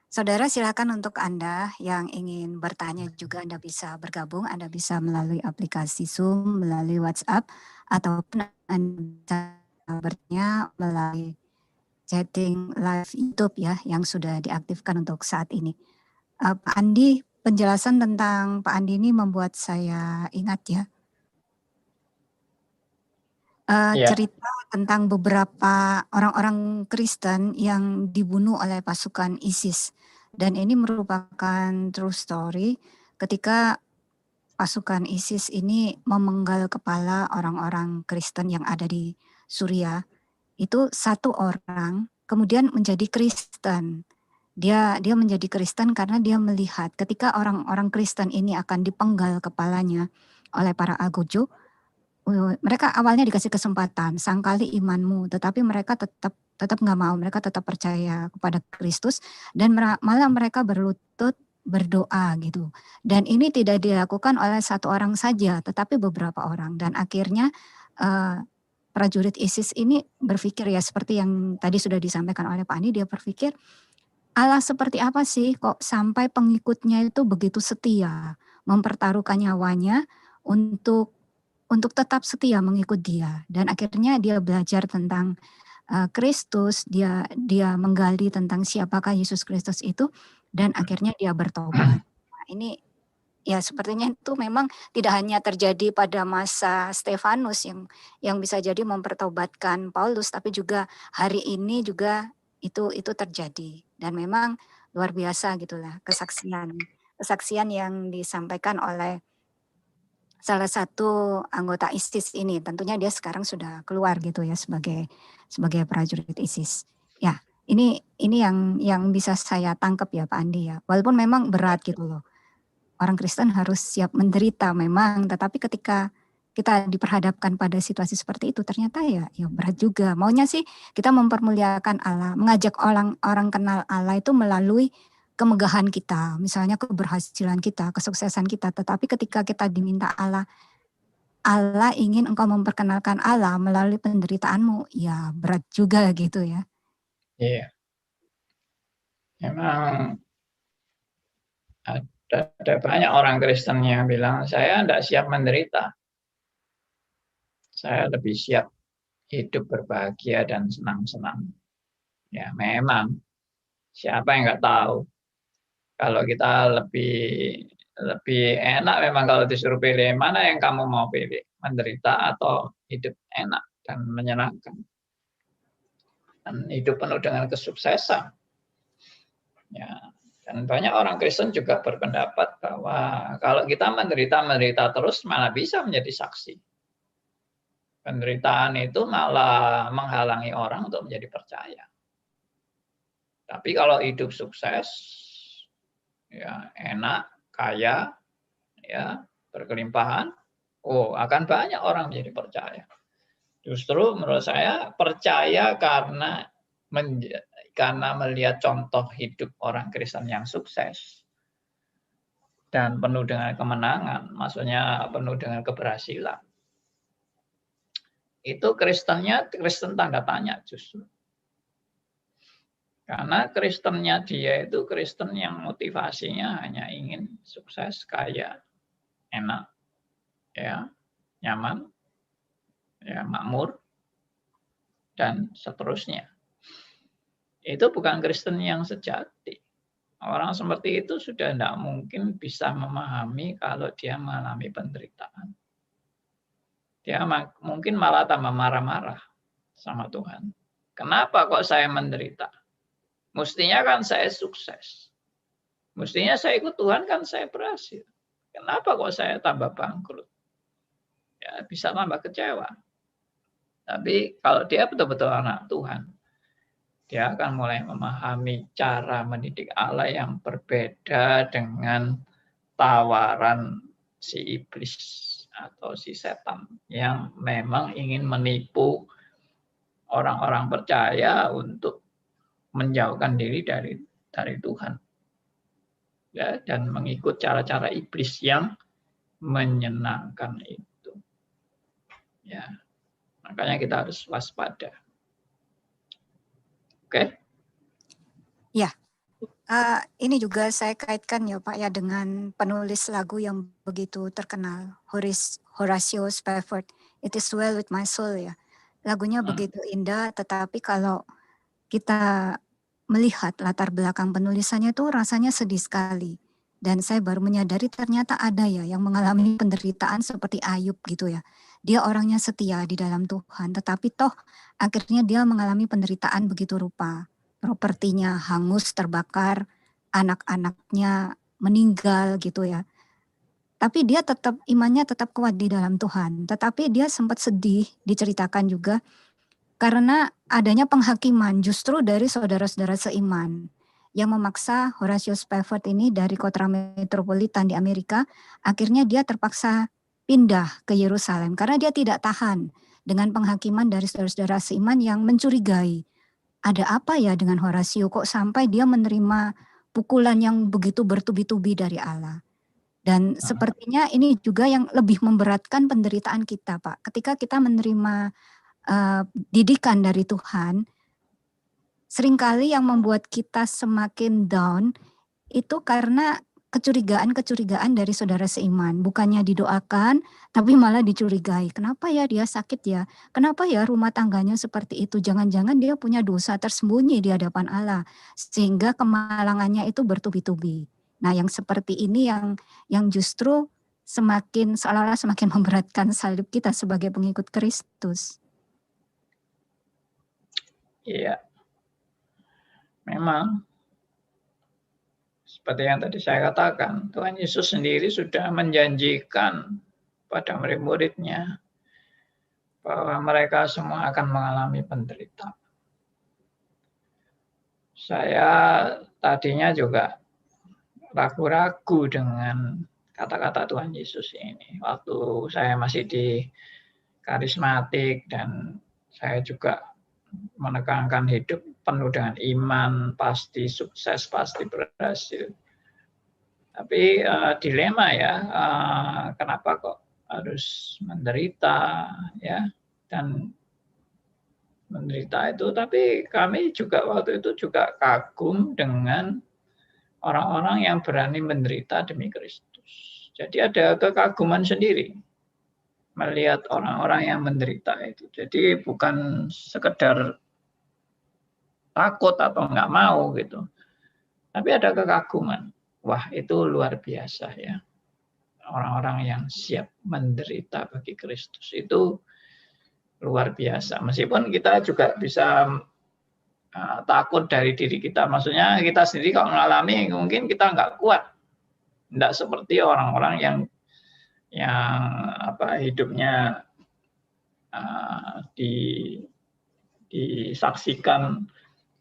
Saudara, silakan untuk Anda yang ingin bertanya juga Anda bisa bergabung, Anda bisa melalui aplikasi Zoom, melalui WhatsApp, ataupun Anda bisa bertanya melalui chatting live YouTube ya, yang sudah diaktifkan untuk saat ini. Pak Andi, penjelasan tentang Pak Andi ini membuat saya ingat ya, cerita tentang beberapa orang-orang Kristen yang dibunuh oleh pasukan ISIS. Dan ini merupakan true story ketika pasukan ISIS ini memenggal kepala orang-orang Kristen yang ada di Suriah. Itu satu orang kemudian menjadi Kristen. Dia menjadi Kristen karena dia melihat ketika orang-orang Kristen ini akan dipenggal kepalanya oleh para agojo, mereka awalnya dikasih kesempatan, sangkali imanmu, tetapi mereka tetap nggak mau, mereka tetap percaya kepada Kristus dan malah mereka berlutut berdoa gitu. Dan ini tidak dilakukan oleh satu orang saja, tetapi beberapa orang. Dan akhirnya prajurit ISIS ini berpikir ya seperti yang tadi sudah disampaikan oleh Pak Andi, dia berpikir Allah seperti apa sih kok sampai pengikutnya itu begitu setia, mempertaruhkan nyawanya untuk tetap setia mengikut dia. Dan akhirnya dia belajar tentang Kristus, dia menggali tentang siapakah Yesus Kristus itu, dan akhirnya dia bertobat. Nah, ini ya sepertinya itu memang tidak hanya terjadi pada masa Stefanus yang bisa jadi mempertobatkan Paulus, tapi juga hari ini juga itu terjadi. Dan memang luar biasa gitulah kesaksian yang disampaikan oleh salah satu anggota ISIS ini. Tentunya dia sekarang sudah keluar gitu ya sebagai prajurit ISIS. Ya, ini yang bisa saya tangkap ya Pak Andi ya. Walaupun memang berat gitu loh. Orang Kristen harus siap menderita memang, tetapi ketika kita diperhadapkan pada situasi seperti itu ternyata ya berat juga. Maunya sih kita mempermuliakan Allah, mengajak orang kenal Allah itu melalui kemegahan kita, misalnya keberhasilan kita, kesuksesan kita. Tetapi ketika kita diminta Allah ingin engkau memperkenalkan Allah melalui penderitaanmu, ya berat juga gitu ya.
Iya. Memang ada banyak orang Kristen yang bilang, saya tidak siap menderita. Saya lebih siap hidup berbahagia dan senang-senang. Ya memang, siapa yang nggak tahu. Kalau kita lebih enak memang kalau disuruh pilih, mana yang kamu mau pilih? Menderita atau hidup enak dan menyenangkan? Dan hidup penuh dengan kesuksesan. Ya, dan banyak orang Kristen juga berpendapat bahwa kalau kita menderita terus malah bisa menjadi saksi. Penderitaan itu malah menghalangi orang untuk menjadi percaya. Tapi kalau hidup sukses, ya enak, kaya, ya berkelimpahan, akan banyak orang menjadi percaya. Justru menurut saya percaya karena melihat contoh hidup orang Kristen yang sukses dan penuh dengan kemenangan, maksudnya penuh dengan keberhasilan. Itu Kristen tanda tanya justru. Karena Kristennya dia itu Kristen yang motivasinya hanya ingin sukses, kaya, enak, ya, nyaman, ya, makmur, dan seterusnya. Itu bukan Kristen yang sejati. Orang seperti itu sudah tidak mungkin bisa memahami kalau dia mengalami penderitaan. Dia mungkin malah tambah marah-marah sama Tuhan. Kenapa kok saya menderita? Mestinya kan saya sukses. Mestinya saya ikut Tuhan kan saya berhasil. Kenapa kok saya tambah bangkrut? Ya, bisa tambah kecewa. Tapi kalau dia betul-betul anak Tuhan, dia akan mulai memahami cara mendidik Allah yang berbeda dengan tawaran si iblis atau si setan yang memang ingin menipu orang-orang percaya untuk menjauhkan diri dari Tuhan, ya, dan mengikut cara-cara iblis yang menyenangkan itu, ya. Makanya kita harus waspada. Oke?
Ya, ini juga saya kaitkan ya Pak ya dengan penulis lagu yang begitu terkenal, Horatio Spafford. It is well with my soul ya. Lagunya begitu indah, tetapi kalau kita melihat latar belakang penulisannya itu rasanya sedih sekali. Dan saya baru menyadari ternyata ada ya yang mengalami penderitaan seperti Ayub gitu ya. Dia orangnya setia di dalam Tuhan, tetapi toh akhirnya dia mengalami penderitaan begitu rupa. Propertinya hangus, terbakar, anak-anaknya meninggal gitu ya. Tapi dia tetap imannya tetap kuat di dalam Tuhan. Tetapi dia sempat sedih, diceritakan juga karena adanya penghakiman justru dari saudara-saudara seiman yang memaksa Horatio Spafford ini dari kota metropolitan di Amerika, akhirnya dia terpaksa pindah ke Yerusalem karena dia tidak tahan dengan penghakiman dari saudara-saudara seiman yang mencurigai. Ada apa ya dengan Horatio kok sampai dia menerima pukulan yang begitu bertubi-tubi dari Allah. Dan sepertinya ini juga yang lebih memberatkan penderitaan kita, Pak. Ketika kita menerima didikan dari Tuhan, seringkali yang membuat kita semakin down itu karena kecurigaan-kecurigaan dari saudara seiman. Bukannya didoakan, tapi malah dicurigai. Kenapa ya dia sakit ya? Kenapa ya rumah tangganya seperti itu? Jangan-jangan dia punya dosa tersembunyi di hadapan Allah, sehingga kemalangannya itu bertubi-tubi. Nah, yang seperti ini yang justru semakin seolah-olah semakin memberatkan salib kita sebagai pengikut Kristus.
Iya, memang seperti yang tadi saya katakan, Tuhan Yesus sendiri sudah menjanjikan pada murid-muridnya bahwa mereka semua akan mengalami penderitaan. Saya tadinya juga ragu-ragu dengan kata-kata Tuhan Yesus ini. Waktu saya masih di karismatik dan saya juga menekankan hidup penuh dengan iman, pasti sukses, pasti berhasil. Tapi dilema ya, kenapa kok harus menderita ya, dan menderita itu. Tapi kami juga waktu itu juga kagum dengan orang-orang yang berani menderita demi Kristus. Jadi ada kekaguman sendiri melihat orang-orang yang menderita itu. Jadi bukan sekedar takut atau nggak mau gitu, tapi ada kekaguman. Wah, itu luar biasa ya. Orang-orang yang siap menderita bagi Kristus itu luar biasa. Meskipun kita juga bisa takut dari diri kita. Maksudnya kita sendiri kalau mengalami mungkin kita nggak kuat. Tidak seperti orang-orang yang hidupnya disaksikan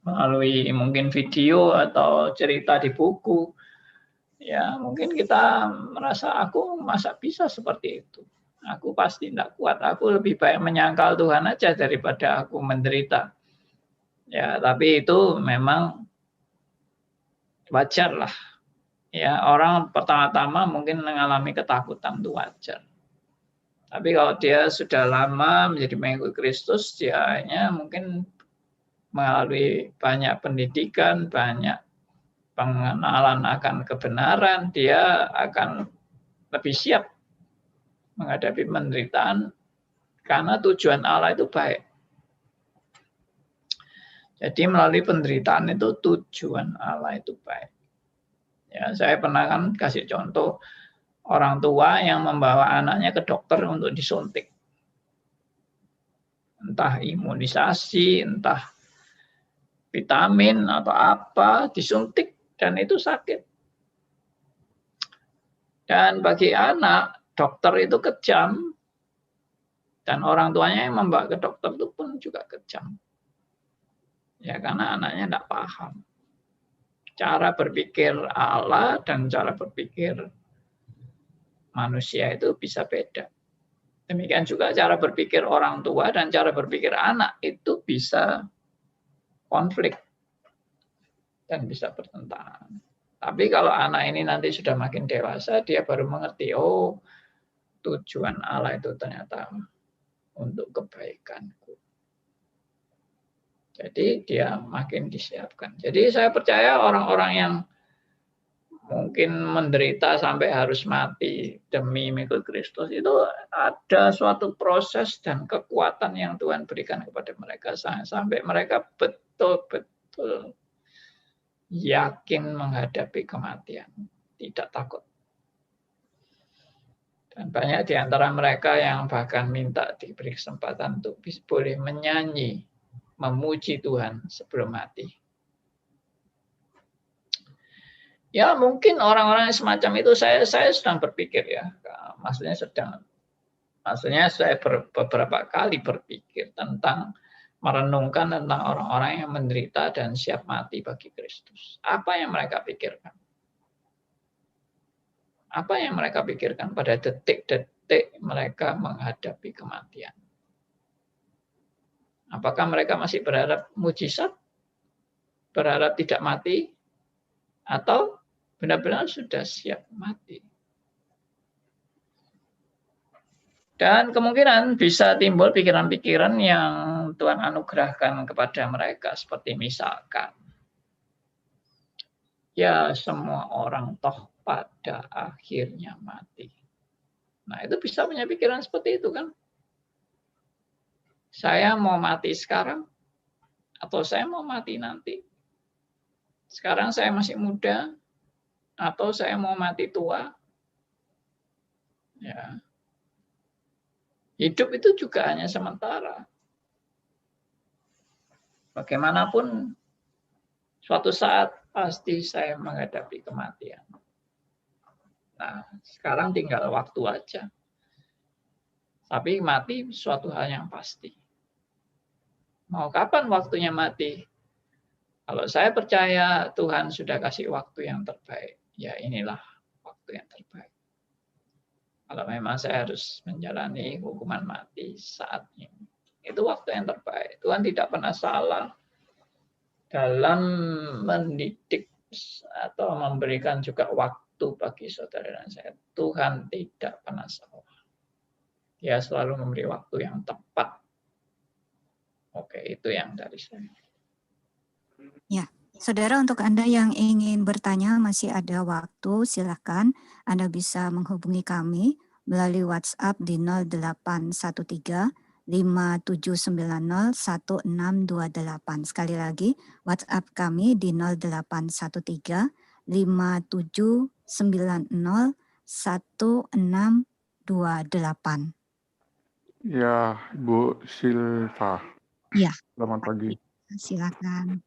melalui mungkin video atau cerita di buku. Ya, mungkin kita merasa aku masa bisa seperti itu. Aku pasti tidak kuat. Aku lebih baik menyangkal Tuhan aja daripada aku menderita. Ya, tapi itu memang wajar lah. Ya, orang pertama-tama mungkin mengalami ketakutan, itu wajar. Tapi kalau dia sudah lama menjadi pengikut Kristus, dia mungkin melalui banyak pendidikan, banyak pengenalan akan kebenaran, dia akan lebih siap menghadapi penderitaan karena tujuan Allah itu baik. Jadi melalui penderitaan itu tujuan Allah itu baik. Ya, saya pernah kan kasih contoh orang tua yang membawa anaknya ke dokter untuk disuntik. Entah imunisasi, entah vitamin atau apa, disuntik dan itu sakit. Dan bagi anak, dokter itu kejam. Dan orang tuanya yang membawa ke dokter itu pun juga kejam. Ya, karena anaknya tidak paham. Cara berpikir Allah dan cara berpikir manusia itu bisa beda. Demikian juga cara berpikir orang tua dan cara berpikir anak itu bisa konflik dan bisa bertentangan. Tapi kalau anak ini nanti sudah makin dewasa, dia baru mengerti, oh tujuan Allah itu ternyata untuk kebaikanku. Jadi dia makin disiapkan. Jadi saya percaya orang-orang yang mungkin menderita sampai harus mati demi mengikut Kristus itu ada suatu proses dan kekuatan yang Tuhan berikan kepada mereka sampai mereka betul-betul yakin menghadapi kematian, tidak takut. Dan banyak di antara mereka yang bahkan minta diberi kesempatan untuk boleh menyanyi, memuji Tuhan sebelum mati. Ya mungkin orang-orang semacam itu saya sedang berpikir ya, maksudnya saya beberapa kali berpikir tentang merenungkan tentang orang-orang yang menderita dan siap mati bagi Kristus. Apa yang mereka pikirkan? Apa yang mereka pikirkan pada detik-detik mereka menghadapi kematian? Apakah mereka masih berharap mujizat? Berharap tidak mati? Atau benar-benar sudah siap mati? Dan kemungkinan bisa timbul pikiran-pikiran yang Tuhan anugerahkan kepada mereka. Seperti misalkan, ya semua orang toh pada akhirnya mati. Nah itu bisa punya pikiran seperti itu kan. Saya mau mati sekarang atau saya mau mati nanti. Sekarang saya masih muda atau saya mau mati tua. Ya. Hidup itu juga hanya sementara. Bagaimanapun suatu saat pasti saya menghadapi kematian. Nah, sekarang tinggal waktu aja. Tapi mati suatu hal yang pasti. Mau kapan waktunya mati? Kalau saya percaya Tuhan sudah kasih waktu yang terbaik. Ya inilah waktu yang terbaik. Kalau memang saya harus menjalani hukuman mati saat ini. Itu waktu yang terbaik. Tuhan tidak pernah salah dalam mendidik atau memberikan juga waktu bagi saudara dan saya. Tuhan tidak pernah salah. Dia selalu memberi waktu yang tepat. Oke, itu yang dari saya.
Ya, saudara, untuk Anda yang ingin bertanya masih ada waktu, silakan Anda bisa menghubungi kami melalui WhatsApp di 0813 5790 1628. Sekali lagi, WhatsApp kami di 0813 5790 1628.
Ya, Ibu Silva.
Ya.
Selamat pagi.
Silakan.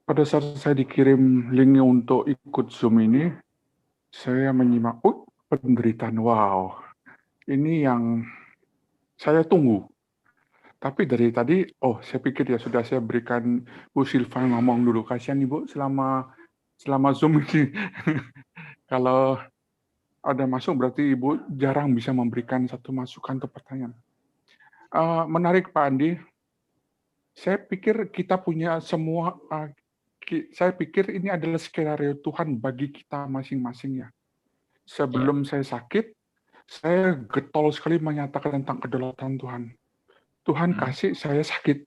Pada saat saya dikirim link untuk ikut Zoom ini, saya menyimak, penderitaan, wow. Ini yang saya tunggu. Tapi dari tadi, saya pikir ya sudah saya berikan Bu Silva ngomong dulu. Kasihan Ibu selama Zoom ini. Kalau ada masuk berarti Ibu jarang bisa memberikan satu masukan atau pertanyaan. Menarik Pak Andi. Saya pikir kita punya semua, saya pikir ini adalah skenario Tuhan bagi kita masing-masing ya. Sebelum saya sakit, saya getol sekali menyatakan tentang kedaulatan Tuhan. Tuhan kasih saya sakit.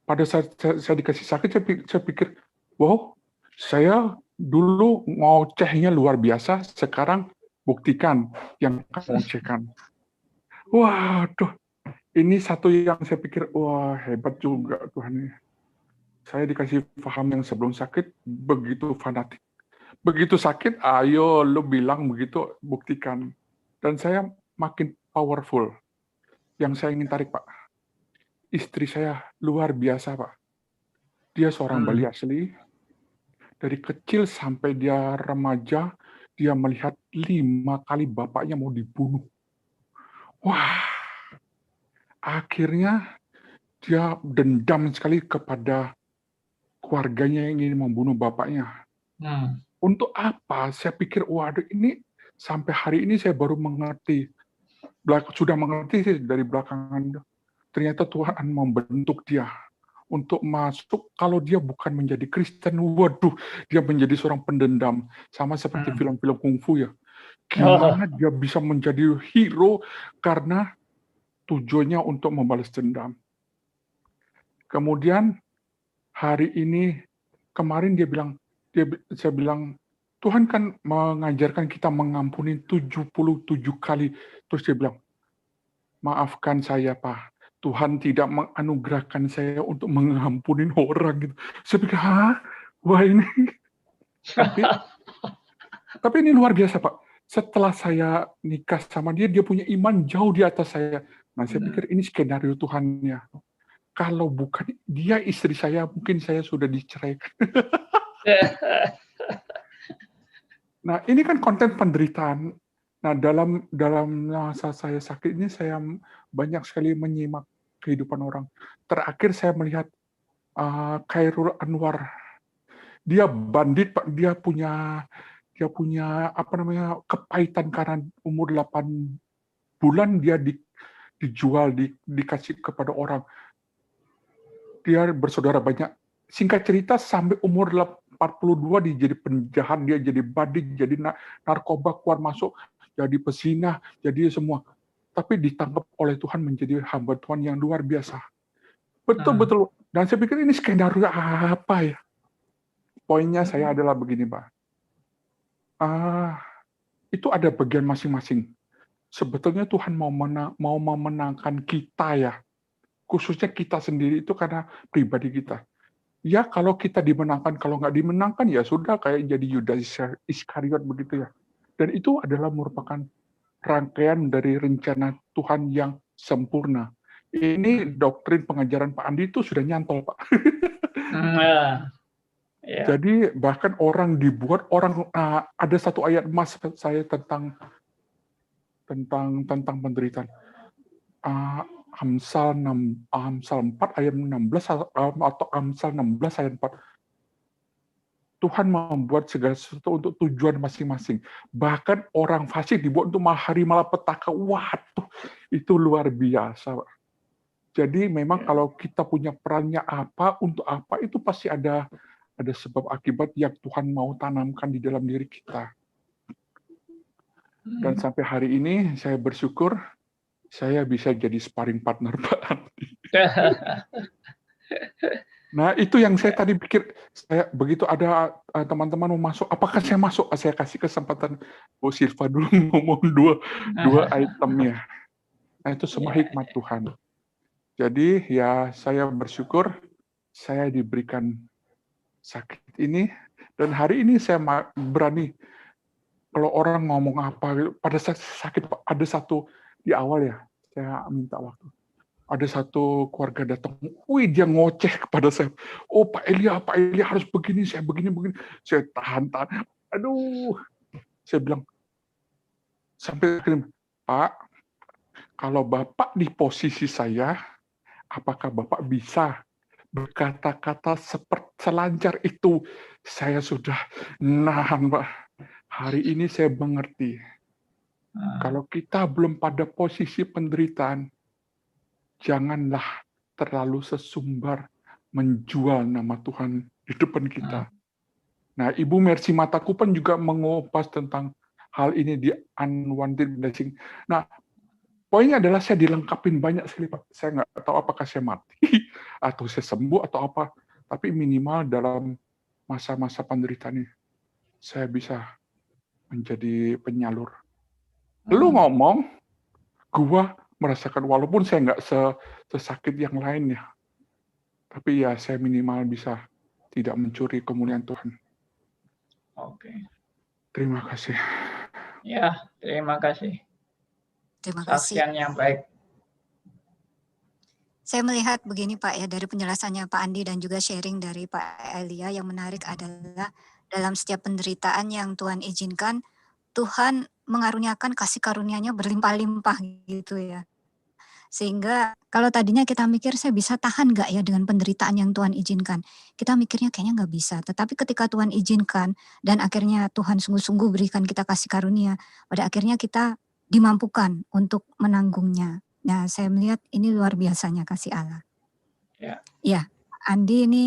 Pada saat saya dikasih sakit, saya pikir, wow, saya dulu ngocehnya luar biasa, sekarang buktikan yang kamu ngocehkan. Waduh, ini satu yang saya pikir, wah hebat juga Tuhan. Saya dikasih paham yang sebelum sakit, begitu fanatik. Begitu sakit, ayo lu bilang begitu, buktikan. Dan saya makin powerful. Yang saya ingin tarik, Pak. Istri saya luar biasa, Pak. Dia seorang Bali asli. Dari kecil sampai dia remaja, dia melihat 5 kali bapaknya mau dibunuh. Wah, akhirnya dia dendam sekali kepada keluarganya yang ingin membunuh bapaknya. Untuk apa? Saya pikir, waduh ini sampai hari ini saya baru mengerti. Sudah mengerti sih dari belakangan. Ternyata Tuhan membentuk dia untuk masuk, kalau dia bukan menjadi Kristen, waduh, dia menjadi seorang pendendam. Sama seperti film-film kungfu ya. Gimana dia bisa menjadi hero karena tujuannya untuk membalas dendam. Kemudian hari ini, kemarin saya bilang, Tuhan kan mengajarkan kita mengampuni 77 kali. Terus dia bilang, maafkan saya Pak, Tuhan tidak menganugerahkan saya untuk mengampuni orang gitu. Saya pikir, wah ini. Tapi ini luar biasa Pak. Setelah saya nikah sama dia punya iman jauh di atas saya. Nah saya pikir ini skenario Tuhannya. Kalau bukan dia istri saya, mungkin saya sudah diceraikan. Nah ini kan konten penderitaan. Nah dalam masa saya sakit ini saya banyak sekali menyimak kehidupan orang. Terakhir saya melihat Khairul Anwar. Dia bandit Pak, dia punya kepahitan karena umur 8 bulan dia dijual, dikasih kepada orang. Dia bersaudara banyak. Singkat cerita sampai umur 42 dia jadi penjahat, dia jadi bandit, jadi narkoba, keluar masuk, jadi pezinah, jadi semua. Tapi ditangkap oleh Tuhan menjadi hamba Tuhan yang luar biasa. Betul-betul. Dan saya pikir ini skenario apa ya? Poinnya saya adalah begini, Pak. Itu ada bagian masing-masing. Sebetulnya Tuhan mau memenangkan kita ya. Khususnya kita sendiri itu karena pribadi kita. Ya kalau kita dimenangkan, kalau nggak dimenangkan ya sudah kayak jadi Yudas Iskariot begitu ya. Dan itu adalah merupakan rangkaian dari rencana Tuhan yang sempurna. Ini doktrin pengajaran Pak Andi itu sudah nyantol Pak. Jadi bahkan orang dibuat ada satu ayat emas saya tentang penderitaan. Amsal 4 ayat 16 atau Amsal 16 ayat 4. Tuhan membuat segala sesuatu untuk tujuan masing-masing. Bahkan orang fasik dibuat untuk hari malapetaka. Waduh, itu luar biasa. Jadi memang kalau kita punya perannya apa, untuk apa, itu pasti ada sebab akibat yang Tuhan mau tanamkan di dalam diri kita. Dan sampai hari ini saya bersyukur saya bisa jadi sparring partner Pak Andi. Nah itu yang saya tadi pikir, saya begitu ada teman-teman mau masuk, apakah saya masuk? Saya kasih kesempatan Bu Silva dulu ngomong dua itemnya. Nah itu semua hikmat Tuhan. Jadi ya saya bersyukur saya diberikan sakit ini, dan hari ini saya berani, kalau orang ngomong apa, pada saat sakit ada satu di awal ya, saya minta waktu. Ada satu keluarga datang, dia ngoceh kepada saya. Oh Pak Elia harus begini, saya begini. Saya tahan. Aduh, saya bilang, sampai Pak, kalau Bapak di posisi saya, apakah Bapak bisa berkata-kata seperti selancar itu? Saya sudah nahan Pak. Hari ini saya mengerti. Kalau kita belum pada posisi penderitaan, janganlah terlalu sesumbar menjual nama Tuhan di depan kita. Nah, Ibu Mercy Matakupan juga mengupas tentang hal ini di Unwanted Blessing. Nah, poinnya adalah saya dilengkapin banyak sekali, Pak. Saya nggak tahu apakah saya mati atau saya sembuh atau apa. Tapi minimal dalam masa-masa penderitaan ini, saya bisa menjadi penyalur. Lu ngomong, gua merasakan walaupun saya nggak sesakit yang lainnya, tapi ya saya minimal bisa tidak mencuri kemuliaan Tuhan.
Oke.
Terima kasih.
Ya, terima kasih.
Terima kasih.
Saksian yang baik.
Saya melihat begini Pak ya, dari penjelasannya Pak Andi dan juga sharing dari Pak Elia, yang menarik adalah dalam setiap penderitaan yang Tuhan izinkan, Tuhan mengaruniakan kasih karunia-Nya berlimpah-limpah gitu ya. Sehingga kalau tadinya kita mikir saya bisa tahan nggak ya dengan penderitaan yang Tuhan izinkan. Kita mikirnya kayaknya nggak bisa. Tetapi ketika Tuhan izinkan dan akhirnya Tuhan sungguh-sungguh berikan kita kasih karunia, pada akhirnya kita dimampukan untuk menanggungnya. Nah, saya melihat ini luar biasanya kasih Allah.
Ya.
Ya, Andi ini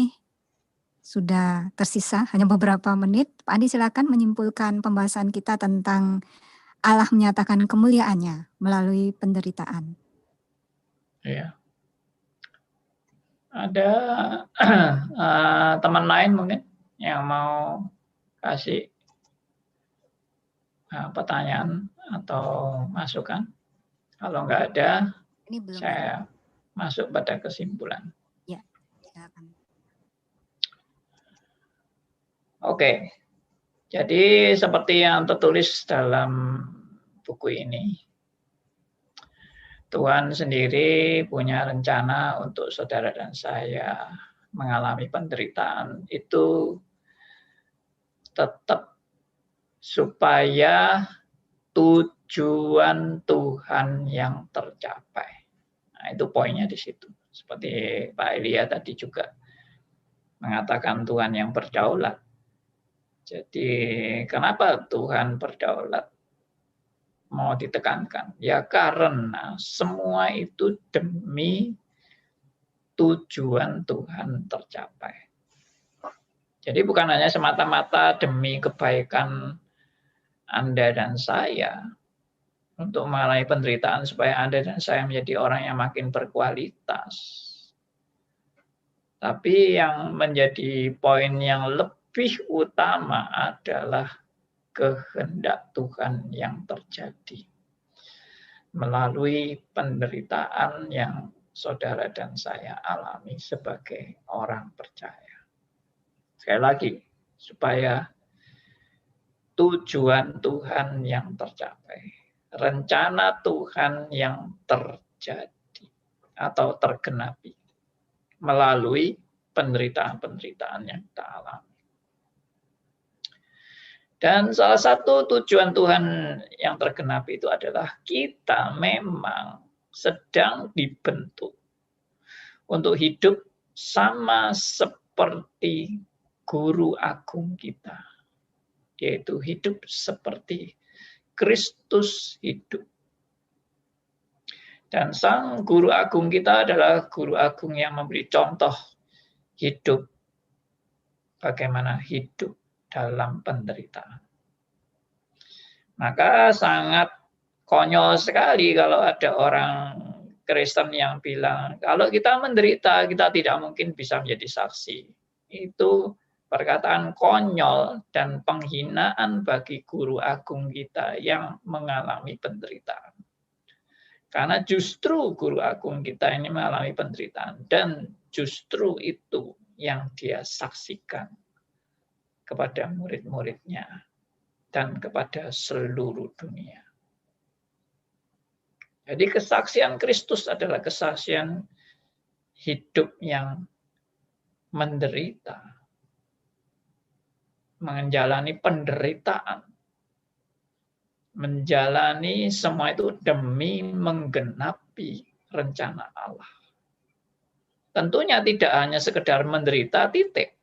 sudah tersisa hanya beberapa menit. Pak Andi silakan menyimpulkan pembahasan kita tentang Allah menyatakan kemuliaannya melalui penderitaan.
Iya. Ada teman lain mungkin yang mau kasih pertanyaan atau masukan? Kalau nggak ada,
Ini belum
saya masuk pada kesimpulan.
Ya, silakan.
Oke, jadi seperti yang tertulis dalam buku ini, Tuhan sendiri punya rencana untuk saudara dan saya mengalami penderitaan itu tetap supaya tujuan Tuhan yang tercapai. Nah, itu poinnya di situ. Seperti Pak Elia tadi juga mengatakan Tuhan yang berdaulat. Jadi kenapa Tuhan berdaulat? Mau ditekankan? Ya karena semua itu demi tujuan Tuhan tercapai. Jadi bukan hanya semata-mata demi kebaikan Anda dan saya, untuk mengalami penderitaan supaya Anda dan saya menjadi orang yang makin berkualitas. Tapi yang menjadi poin yang lebih utama adalah kehendak Tuhan yang terjadi melalui penderitaan yang saudara dan saya alami sebagai orang percaya. Sekali lagi, supaya tujuan Tuhan yang tercapai, rencana Tuhan yang terjadi atau tergenapi melalui penderitaan-penderitaan yang kita alami. Dan salah satu tujuan Tuhan yang tergenapi itu adalah kita memang sedang dibentuk untuk hidup sama seperti guru agung kita, yaitu hidup seperti Kristus hidup. Dan sang guru agung kita adalah guru agung yang memberi contoh hidup, bagaimana hidup dalam penderitaan. Maka sangat konyol sekali kalau ada orang Kristen yang bilang, kalau kita menderita, kita tidak mungkin bisa menjadi saksi. Itu perkataan konyol dan penghinaan bagi guru agung kita yang mengalami penderitaan. Karena justru guru agung kita ini mengalami penderitaan, dan justru itu yang dia saksikan kepada murid-muridnya dan kepada seluruh dunia. Jadi kesaksian Kristus adalah kesaksian hidup yang menderita, menjalani penderitaan, menjalani semua itu demi menggenapi rencana Allah. Tentunya tidak hanya sekedar menderita, titik.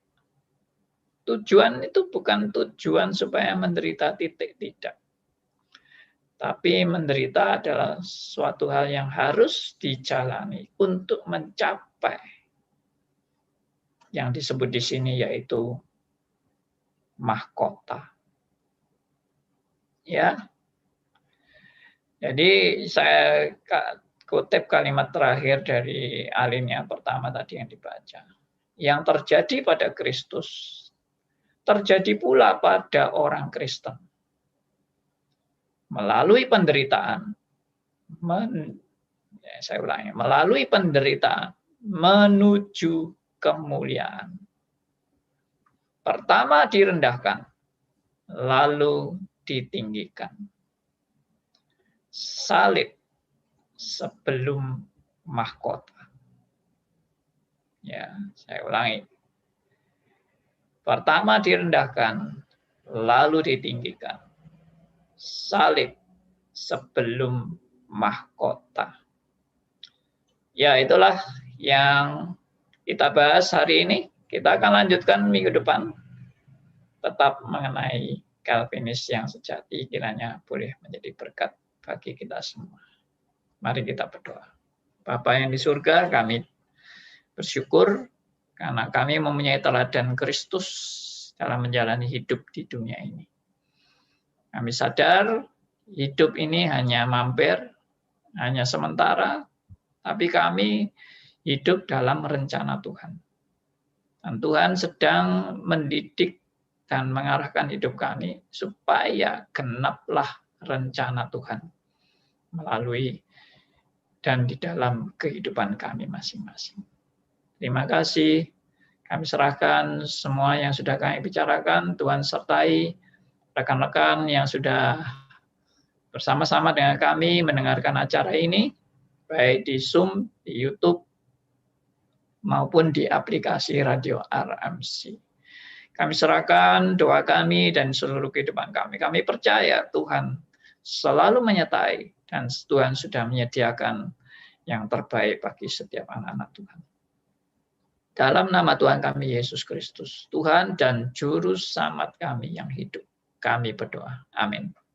Tujuan itu bukan tujuan supaya menderita, titik, tidak. Tapi menderita adalah suatu hal yang harus dijalani untuk mencapai yang disebut di sini yaitu mahkota. Ya. Jadi saya kutip kalimat terakhir dari alinea pertama tadi yang dibaca. Yang terjadi pada Kristus, terjadi pula pada orang Kristen. Melalui penderitaan, saya ulangi, melalui penderitaan menuju kemuliaan. Pertama direndahkan, lalu ditinggikan. Salib sebelum mahkota. Ya, saya ulangi. Pertama direndahkan, lalu ditinggikan. Salib sebelum mahkota. Ya, itulah yang kita bahas hari ini. Kita akan lanjutkan minggu depan. Tetap mengenai Calvinis yang sejati, kiranya boleh menjadi berkat bagi kita semua. Mari kita berdoa. Bapa yang di surga, kami bersyukur karena kami mempunyai teladan Kristus dalam menjalani hidup di dunia ini. Kami sadar hidup ini hanya mampir, hanya sementara, tapi kami hidup dalam rencana Tuhan. Dan Tuhan sedang mendidik dan mengarahkan hidup kami supaya genaplah rencana Tuhan melalui dan di dalam kehidupan kami masing-masing. Terima kasih. Kami serahkan semua yang sudah kami bicarakan. Tuhan sertai rekan-rekan yang sudah bersama-sama dengan kami mendengarkan acara ini, baik di Zoom, di YouTube, maupun di aplikasi Radio RMC. Kami serahkan doa kami dan seluruh kehidupan kami. Kami percaya Tuhan selalu menyertai dan Tuhan sudah menyediakan yang terbaik bagi setiap anak-anak Tuhan. Dalam nama Tuhan kami Yesus Kristus, Tuhan dan Juru Selamat kami yang hidup, kami berdoa. Amin.